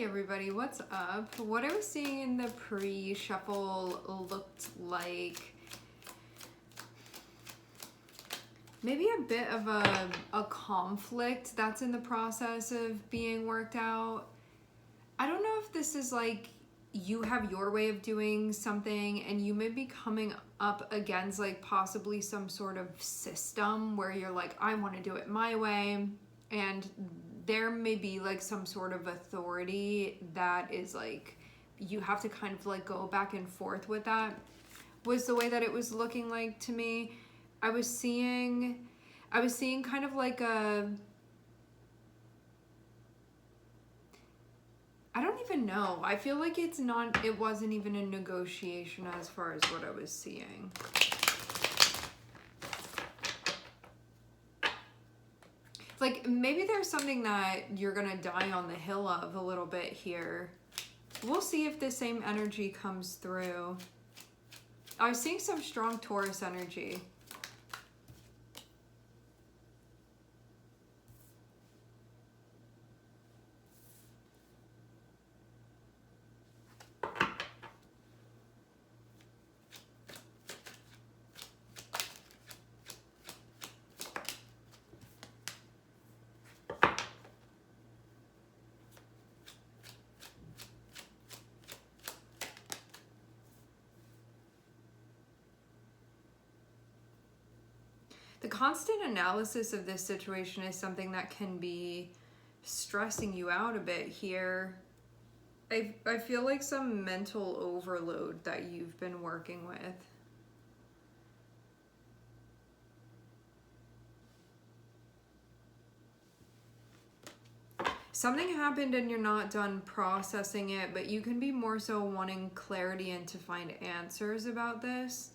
everybody, what's up? What I was seeing in the pre-shuffle looked like maybe a bit of a conflict that's in the process of being worked out. I don't know if this is like you have your way of doing something and you may be coming up against like possibly some sort of system where you're like, I want to do it my way, and there may be like some sort of authority that is like you have to kind of like go back and forth with. That was the way that it was looking like to me. I was seeing kind of like a, I don't even know. I feel like it wasn't even a negotiation as far as what I was seeing. Like maybe there's something that you're gonna die on the hill of a little bit here. We'll see if the same energy comes through. I was seeing some strong Taurus energy. The constant analysis of this situation is something that can be stressing you out a bit here. I feel like some mental overload that you've been working with. Something happened and you're not done processing it, but you can be more so wanting clarity and to find answers about this.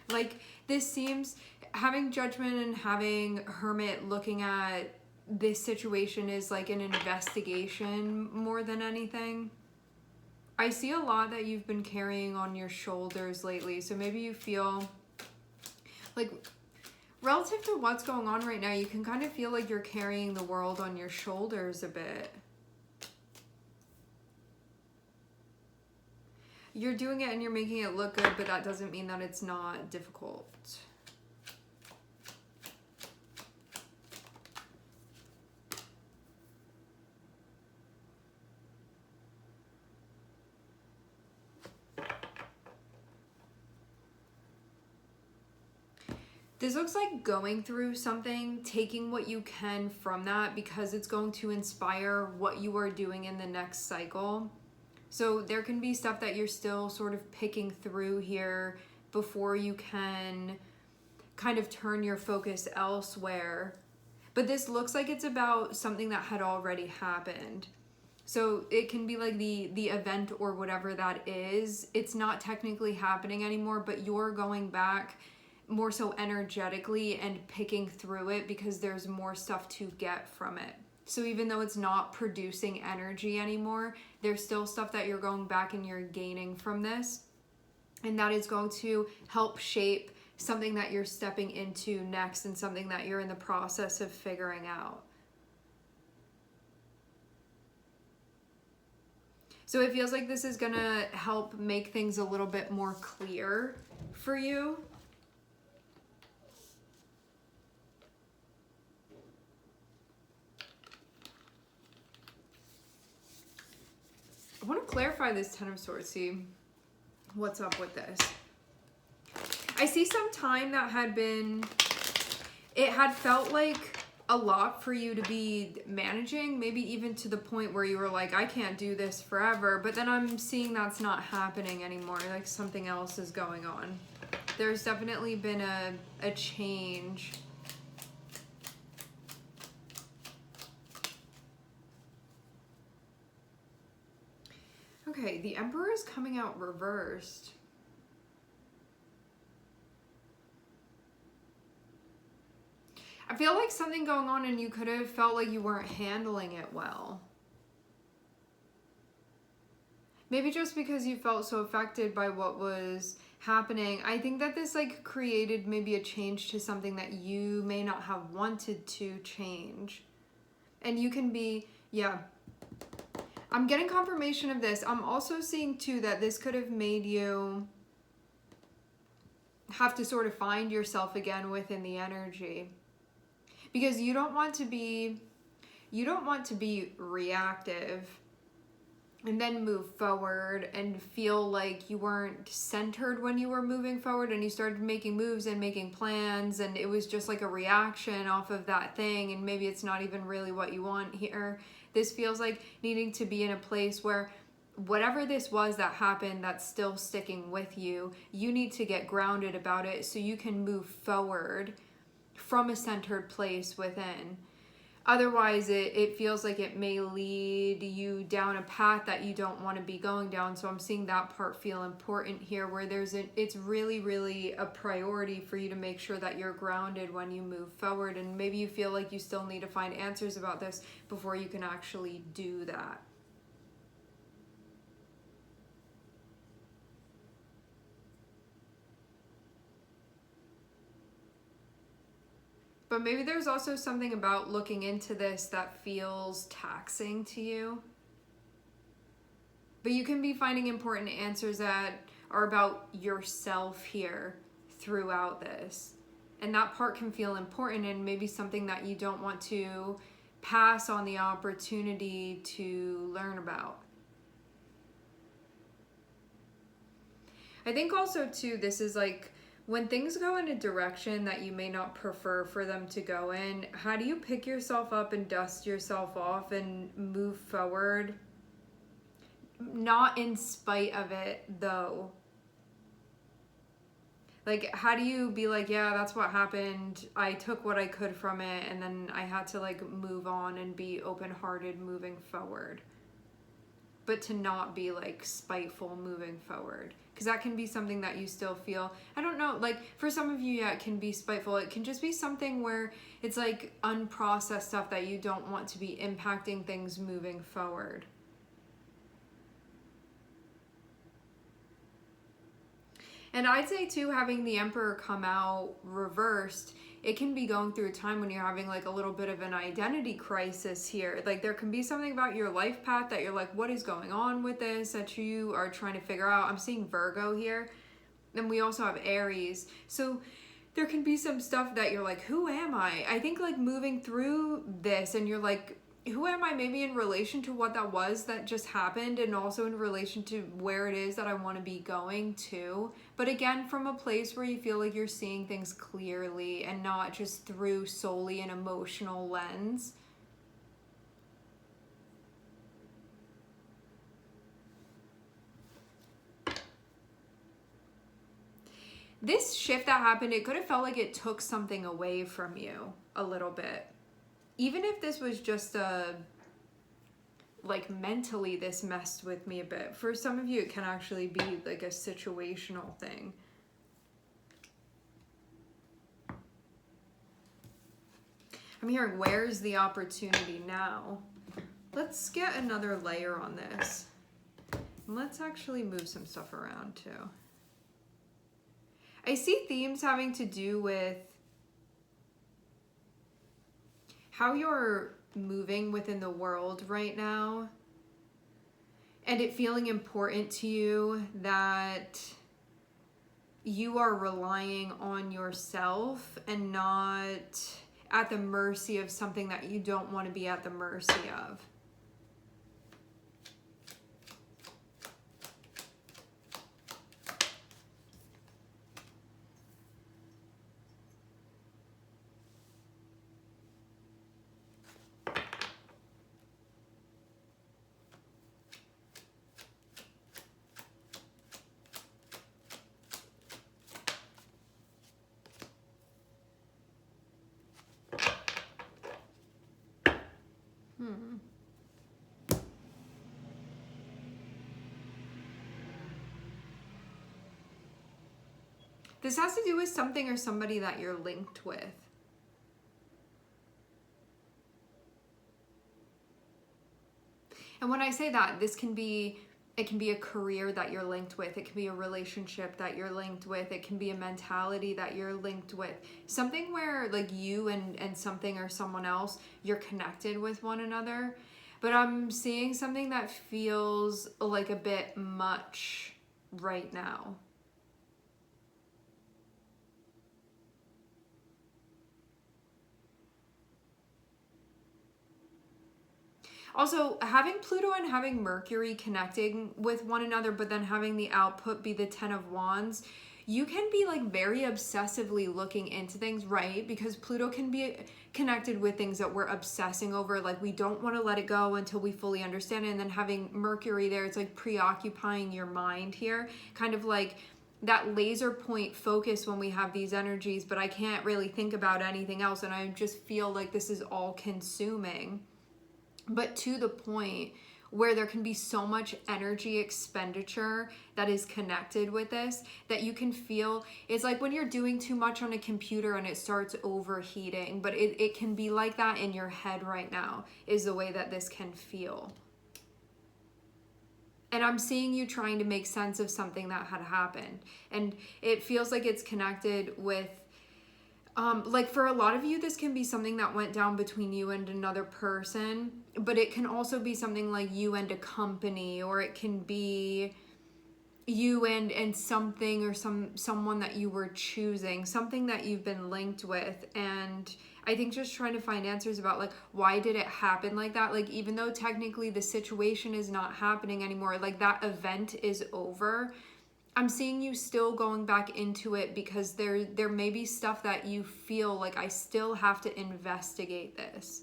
Like, this seems, having Judgment and having Hermit looking at this situation is like an investigation more than anything. I see a lot that you've been carrying on your shoulders lately, so maybe you feel like, relative to what's going on right now, you can kind of feel like you're carrying the world on your shoulders a bit. You're doing it and you're making it look good, but that doesn't mean that it's not difficult. This looks like going through something, taking what you can from that because it's going to inspire what you are doing in the next cycle. So there can be stuff that you're still sort of picking through here before you can kind of turn your focus elsewhere. But this looks like it's about something that had already happened. So it can be like the event or whatever that is. It's not technically happening anymore, but you're going back more so energetically and picking through it because there's more stuff to get from it. So even though it's not producing energy anymore, there's still stuff that you're going back and you're gaining from this. And that is going to help shape something that you're stepping into next and something that you're in the process of figuring out. So it feels like this is gonna help make things a little bit more clear for you. I want to clarify this Ten of Swords, see what's up with this. I see some time that had been, it had felt like a lot for you to be managing, maybe even to the point where you were like, I can't do this forever, but then I'm seeing that's not happening anymore, like something else is going on. There's definitely been a change. Okay, the Emperor is coming out reversed. I feel like something going on and you could have felt like you weren't handling it well. Maybe just because you felt so affected by what was happening. I think that this like created maybe a change to something that you may not have wanted to change. And you can be, yeah, I'm getting confirmation of this. I'm also seeing too that this could have made you have to sort of find yourself again within the energy, because you don't want to be reactive and then move forward and feel like you weren't centered when you were moving forward, and you started making moves and making plans and it was just like a reaction off of that thing, and maybe it's not even really what you want here. This feels like needing to be in a place where whatever this was that happened that's still sticking with you, you need to get grounded about it so you can move forward from a centered place within. Otherwise, it feels like it may lead you down a path that you don't want to be going down. So I'm seeing that part feel important here, where it's really, really a priority for you to make sure that you're grounded when you move forward. And maybe you feel like you still need to find answers about this before you can actually do that. But maybe there's also something about looking into this that feels taxing to you. But you can be finding important answers that are about yourself here throughout this. And that part can feel important, and maybe something that you don't want to pass on the opportunity to learn about. I think also too, this is like, when things go in a direction that you may not prefer for them to go in, how do you pick yourself up and dust yourself off and move forward? Not in spite of it, though. Like, how do you be like, yeah, that's what happened. I took what I could from it, and then I had to like move on and be open-hearted moving forward. But to not be like spiteful moving forward. Because that can be something that you still feel, I don't know, like for some of you, yeah, it can be spiteful. It can just be something where it's like unprocessed stuff that you don't want to be impacting things moving forward. And I'd say too, having the Emperor come out reversed, it can be going through a time when you're having like a little bit of an identity crisis here. Like there can be something about your life path that you're like, what is going on with this, that you are trying to figure out. I'm seeing Virgo here, and we also have Aries. So there can be some stuff that you're like, who am I? I think like moving through this and you're like, who am I, maybe in relation to what that was that just happened, and also in relation to where it is that I want to be going to. But again, from a place where you feel like you're seeing things clearly and not just through solely an emotional lens. This shift that happened, it could have felt like it took something away from you a little bit. Even if this was just like mentally this messed with me a bit. For some of you, it can actually be like a situational thing. I'm hearing, where's the opportunity now? Let's get another layer on this. Let's actually move some stuff around too. I see themes having to do with how you're moving within the world right now, and it feeling important to you that you are relying on yourself and not at the mercy of something that you don't want to be at the mercy of. This has to do with something or somebody that you're linked with. And when I say that, it can be a career that you're linked with. It can be a relationship that you're linked with. It can be a mentality that you're linked with. Something where like you and something or someone else, you're connected with one another. But I'm seeing something that feels like a bit much right now. Also, having Pluto and having Mercury connecting with one another, but then having the output be the Ten of Wands, you can be like very obsessively looking into things, right? Because Pluto can be connected with things that we're obsessing over. Like we don't want to let it go until we fully understand it. And then having Mercury there, it's like preoccupying your mind here, kind of like that laser point focus when we have these energies, but I can't really think about anything else. And I just feel like this is all consuming. But to the point where there can be so much energy expenditure that is connected with this that you can feel, it's like when you're doing too much on a computer and it starts overheating, but it can be like that in your head right now, is the way that this can feel. And I'm seeing you trying to make sense of something that had happened, and it feels like it's connected with like for a lot of you, this can be something that went down between you and another person, but it can also be something like you and a company, or it can be you and something, or someone that you were choosing, something that you've been linked with. And I think just trying to find answers about like, why did it happen like that? Like, even though technically the situation is not happening anymore, like that event is over, I'm seeing you still going back into it because there may be stuff that you feel like I still have to investigate this.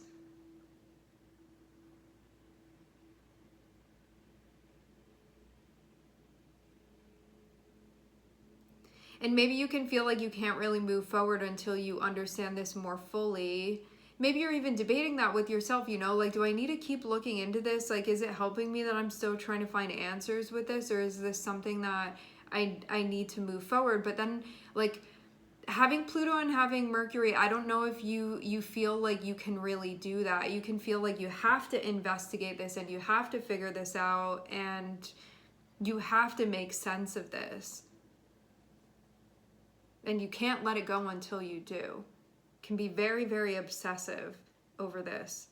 And maybe you can feel like you can't really move forward until you understand this more fully. Maybe you're even debating that with yourself, you know, like, do I need to keep looking into this? Like, is it helping me that I'm still trying to find answers with this? Or is this something that I need to move forward? But then, like, having Pluto and having Mercury, I don't know if you feel like you can really do that. You can feel like you have to investigate this and you have to figure this out and you have to make sense of this. And you can't let it go until you do. Can be very, very obsessive over this.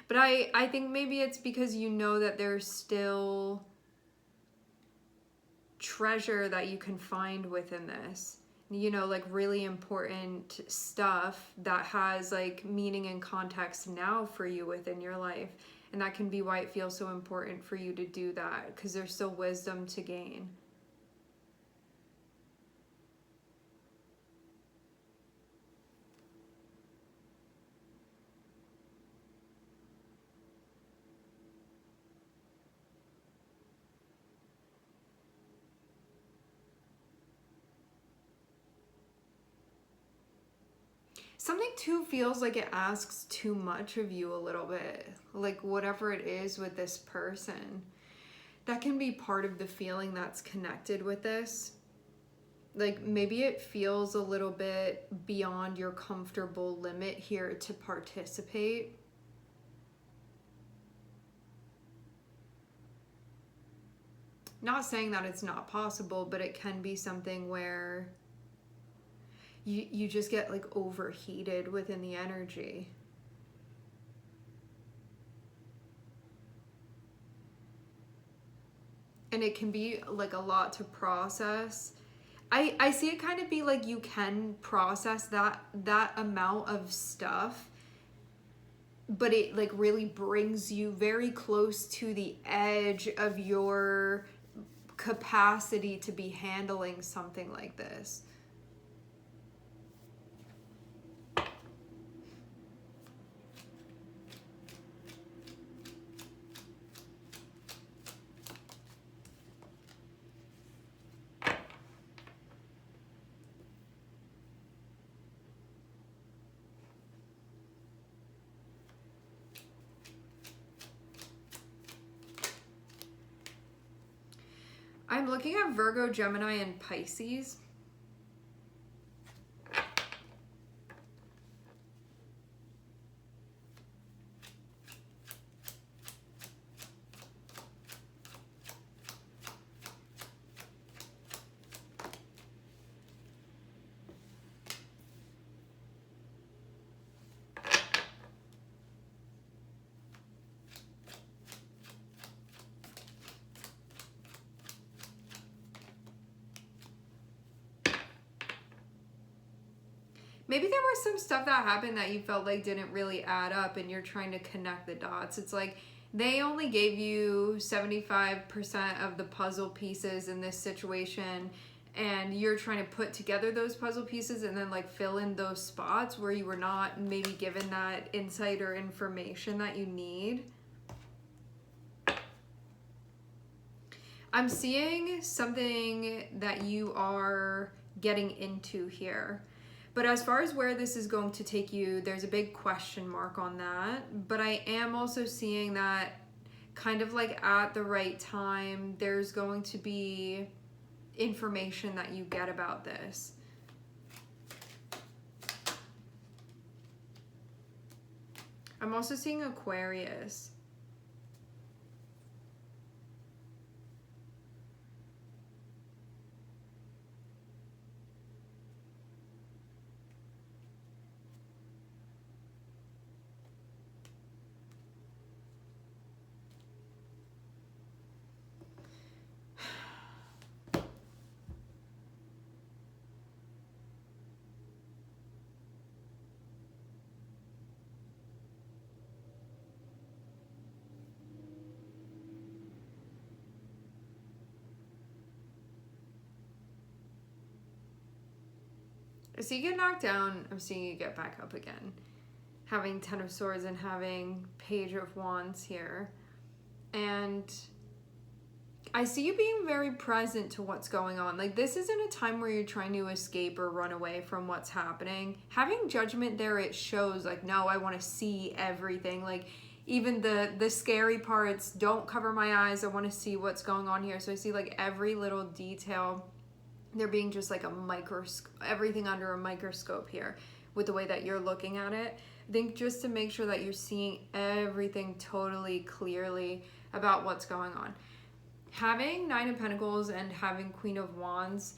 But I think maybe it's because you know that there's still treasure that you can find within this. You know, like really important stuff that has like meaning and context now for you within your life. And that can be why it feels so important for you to do that, because there's still wisdom to gain. Something too feels like it asks too much of you a little bit. Like whatever it is with this person, that can be part of the feeling that's connected with this. Like maybe it feels a little bit beyond your comfortable limit here to participate. Not saying that it's not possible, but it can be something where you just get like overheated within the energy. And it can be like a lot to process. I see it kind of be like you can process that amount of stuff, but it like really brings you very close to the edge of your capacity to be handling something like this. I'm looking at Virgo, Gemini, and Pisces. maybe there was some stuff that happened that you felt like didn't really add up and you're trying to connect the dots. It's like they only gave you 75% of the puzzle pieces in this situation, and you're trying to put together those puzzle pieces and then like fill in those spots where you were not maybe given that insight or information that you need. I'm seeing something that you are getting into here. But as far as where this is going to take you, there's a big question mark on that. But I am also seeing that kind of like at the right time, there's going to be information that you get about this. I'm also seeing Aquarius. So you get knocked down, I'm seeing you get back up again. Having Ten of Swords and having Page of Wands here. And I see you being very present to what's going on. Like, this isn't a time where you're trying to escape or run away from what's happening. Having Judgment there, it shows like, no, I want to see everything. Like, even the scary parts, don't cover my eyes. I want to see what's going on here. So I see like every little detail. There being just like a microscope, everything under a microscope here with the way that you're looking at it. I think just to make sure that you're seeing everything totally clearly about what's going on. Having Nine of Pentacles and having Queen of Wands,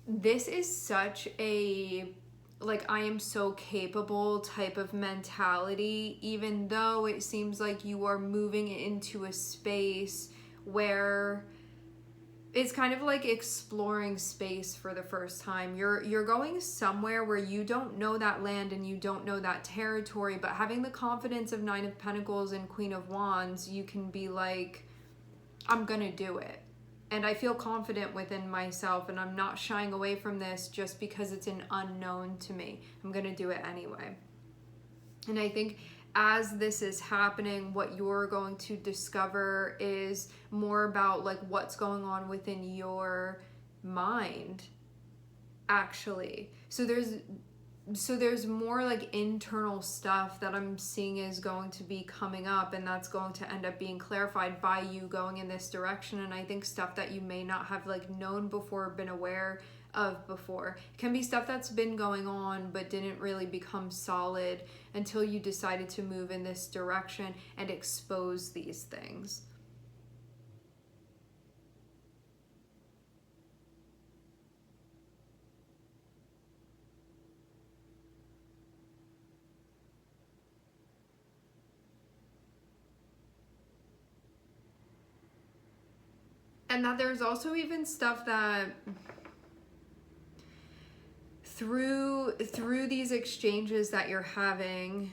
this is such a like I am so capable type of mentality, even though it seems like you are moving into a space where it's kind of like exploring space for the first time. You're going somewhere where you don't know that land and you don't know that territory, but having the confidence of Nine of Pentacles and Queen of Wands, you can be like, I'm gonna do it. And I feel confident within myself, and I'm not shying away from this just because it's an unknown to me. I'm gonna do it anyway. And I think as this is happening, what you're going to discover is more about like what's going on within your mind, actually. So there's more like internal stuff that I'm seeing is going to be coming up, and that's going to end up being clarified by you going in this direction. And I think stuff that you may not have like known before, been aware of before. It can be stuff that's been going on but didn't really become solid until you decided to move in this direction and expose these things. And that there's also even stuff that through these exchanges that you're having,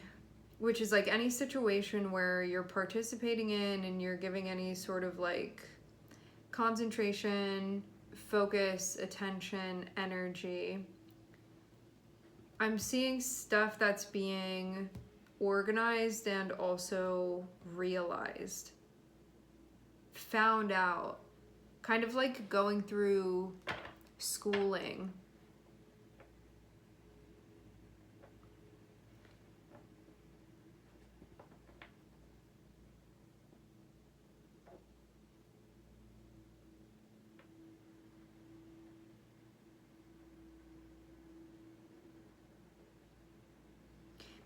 which is like any situation where you're participating in and you're giving any sort of like concentration, focus, attention, energy, I'm seeing stuff that's being organized and also realized, found out, kind of like going through schooling.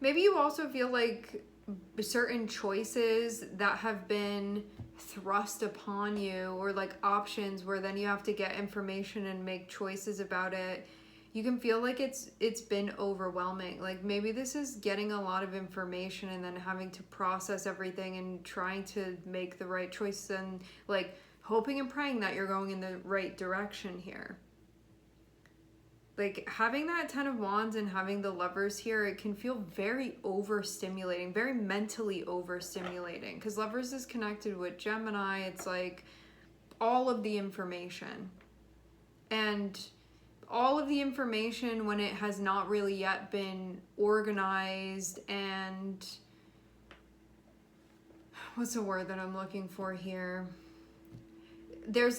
Maybe you also feel like certain choices that have been thrust upon you, or like options where then you have to get information and make choices about it, you can feel like it's been overwhelming. Like maybe this is getting a lot of information and then having to process everything and trying to make the right choice and like hoping and praying that you're going in the right direction here. Like having that 10 of Wands and having the Lovers here, it can feel very overstimulating, very mentally overstimulating, because Lovers is connected with Gemini. It's like all of the information, and all of the information when it has not really yet been organized and what's the word that I'm looking for here? There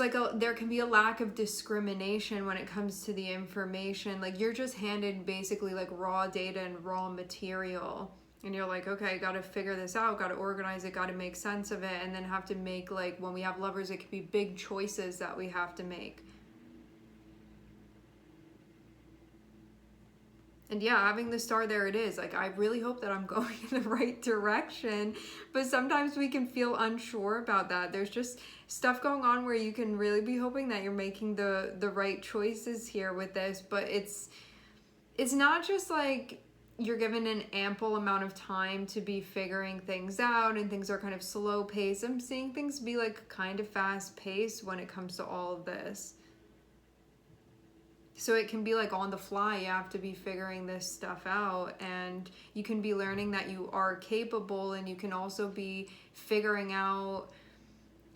can be a lack of discrimination when it comes to the information. Like you're just handed basically like raw data and raw material, and you're like, okay, got to figure this out, got to organize it, got to make sense of it, and then have to make, like when we have Lovers, it could be big choices that we have to make. And yeah, having the star there, it is. Like, I really hope that I'm going in the right direction. But sometimes we can feel unsure about that. There's just stuff going on where you can really be hoping that you're making the right choices here with this. But it's not just like you're given an ample amount of time to be figuring things out and things are kind of slow paced. I'm seeing things be like kind of fast paced when it comes to all of this. So it can be like on the fly, you have to be figuring this stuff out, and you can be learning that you are capable, and you can also be figuring out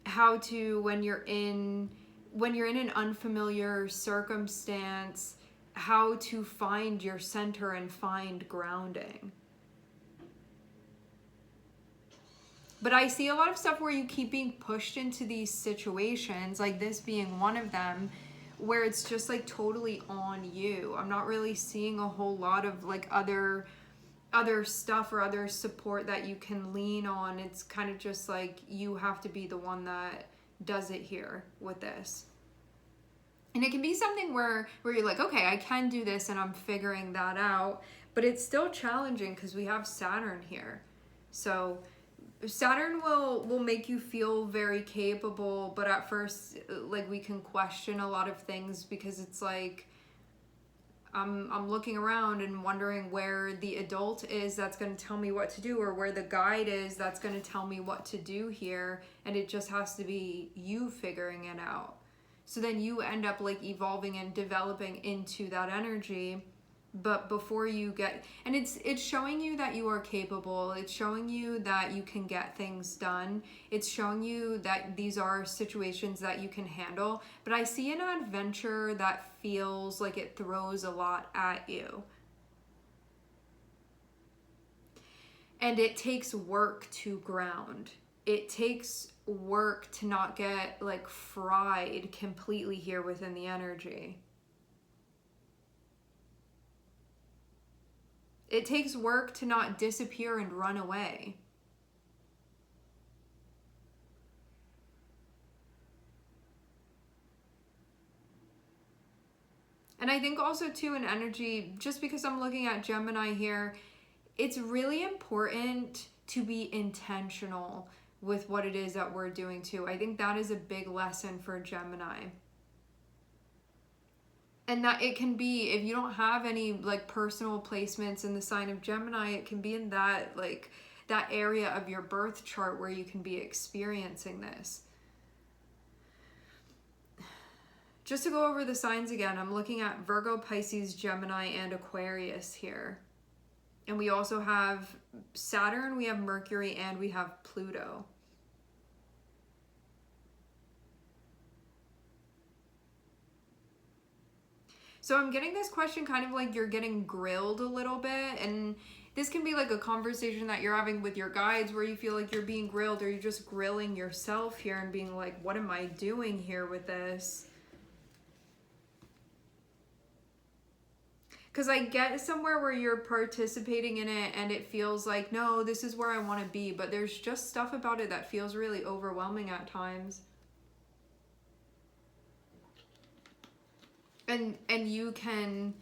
how to, when you're in an unfamiliar circumstance, how to find your center and find grounding. But I see a lot of stuff where you keep being pushed into these situations, like this being one of them, where it's just like totally on you. I'm not really seeing a whole lot of like other stuff or other support that you can lean on. It's kind of just like you have to be the one that does it here with this. And it can be something where you're like, okay, I can do this and I'm figuring that out, but it's still challenging because we have Saturn here. So Saturn will make you feel very capable, but at first, like, we can question a lot of things because it's like I'm looking around and wondering where the adult is that's going to tell me what to do, or where the guide is that's going to tell me what to do here, and it just has to be you figuring it out. So then you end up like evolving and developing into that energy. But before you get, and it's showing you that you are capable. It's showing you that you can get things done. It's showing you that these are situations that you can handle. But I see an adventure that feels like it throws a lot at you. And it takes work to ground. It takes work to not get like fried completely here within the energy. It takes work to not disappear and run away. And I think also too in energy, just because I'm looking at Gemini here, it's really important to be intentional with what it is that we're doing too. I think that is a big lesson for Gemini. And that it can be, if you don't have any like personal placements in the sign of Gemini, it can be in that like that area of your birth chart where you can be experiencing this. Just to go over the signs again, I'm looking at Virgo, Pisces, Gemini, and Aquarius here. And we also have Saturn, we have Mercury, and we have Pluto. So I'm getting this question kind of like you're getting grilled a little bit, and this can be like a conversation that you're having with your guides where you feel like you're being grilled, or you're just grilling yourself here and being like, what am I doing here with this? Because I get somewhere where you're participating in it and it feels like, no, this is where I want to be, but there's just stuff about it that feels really overwhelming at times. And you can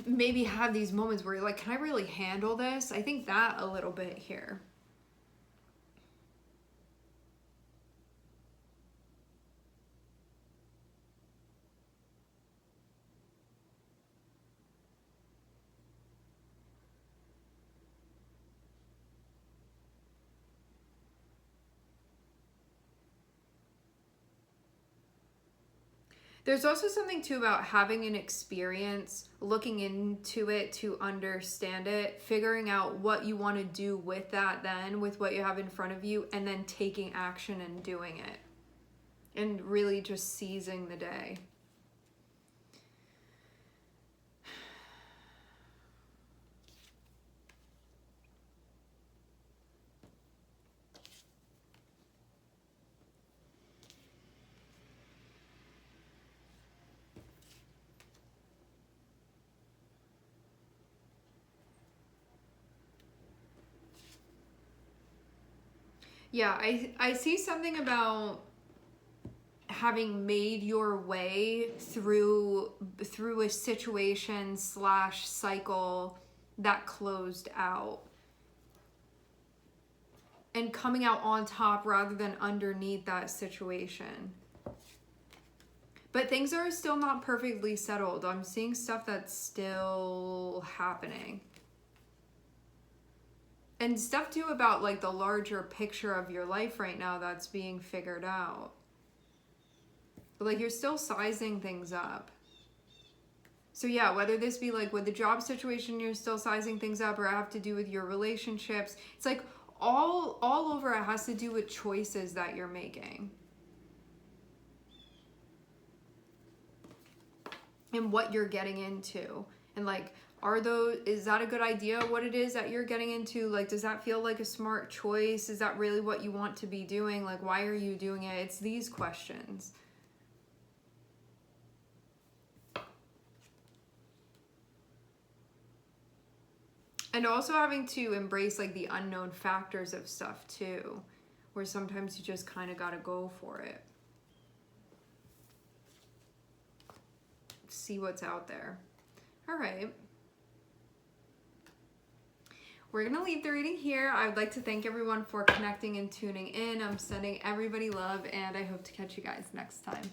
maybe have these moments where you're like, can I really handle this? I think that a little bit here. There's also something too about having an experience, looking into it to understand it, figuring out what you want to do with that then, with what you have in front of you, and then taking action and doing it. And really just seizing the day. Yeah, I see something about having made your way through a situation / cycle that closed out. And coming out on top rather than underneath that situation. But things are still not perfectly settled. I'm seeing stuff that's still happening. And stuff too about like the larger picture of your life right now that's being figured out. But like you're still sizing things up. So yeah, whether this be like with the job situation, you're still sizing things up, or have to do with your relationships. It's like all over it has to do with choices that you're making. And what you're getting into. And like, is that a good idea, what it is that you're getting into? Like, does that feel like a smart choice? Is that really what you want to be doing? Like, why are you doing it? It's these questions. And also having to embrace like the unknown factors of stuff too, where sometimes you just kind of got to go for it. See what's out there. All right. We're going to leave the reading here. I would like to thank everyone for connecting and tuning in. I'm sending everybody love, and I hope to catch you guys next time.